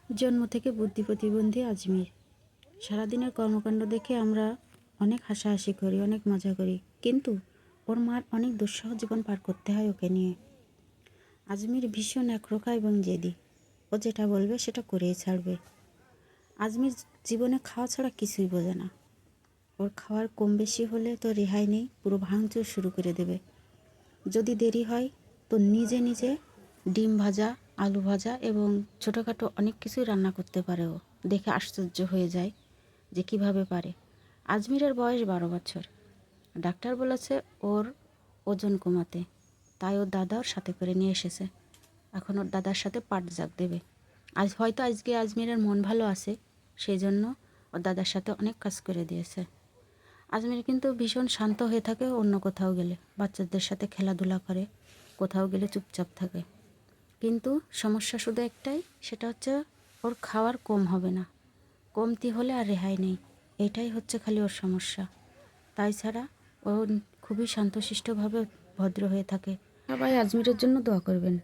জন্ম থেকে বুদ্ধি প্রতিবন্ধী আজমির। সারাদিনের কর্মকাণ্ড দেখে আমরা অনেক হাসাহাসি করি, অনেক মজা করি, কিন্তু ওর মার অনেক দুঃসহ জীবন পার করতে হয় ওকে নিয়ে। আজমির ভীষণ একরোখা এবং জেদি। ও যেটা বলবে সেটা করেই ছাড়বে। আজমির জীবনে খাওয়া ছাড়া কিছুই বোঝে না। ওর খাওয়ার কম বেশি হলে তো রেহাই নেই, পুরো ভাঙচুর শুরু করে দেবে। যদি দেরি হয় তো নিজে নিজে ডিম ভাজা, আলু ভাজা এবং ছোটোখাটো অনেক কিছুই রান্না করতে পারে। ও দেখে আশ্চর্য হয়ে যায় যে কিভাবে পারে। আজমিরের বয়স 12 বছর। ডাক্তার বলেছে ওর ওজন কমাতে, তাই ওর দাদা ওর সাথে করে নিয়ে এসেছে। এখন ওর দাদার সাথে পাটজাক দেবে। আজকে আজমিরের মন ভালো আছে, সেই জন্য ওর দাদার সাথে অনেক কাজ করে দিয়েছে। আজমির কিন্তু ভীষণ শান্ত হয়ে থাকে অন্য কোথাও গেলে, বাচ্চাদের সাথে খেলাধুলা করে, কোথাও গেলে চুপচাপ থাকে। কিন্তু সমস্যা শুধু একটাই, সেটা হচ্ছে ওর খাওয়ার কম হবে না। কমতি হলে আর রেহাই নেই, এটাই হচ্ছে খালি ওর সমস্যা। তাই ছাড়া ও খুবই শান্তশিষ্টভাবে ভদ্র হয়ে থাকে। সবাই আজমিরের জন্য দোয়া করবেন।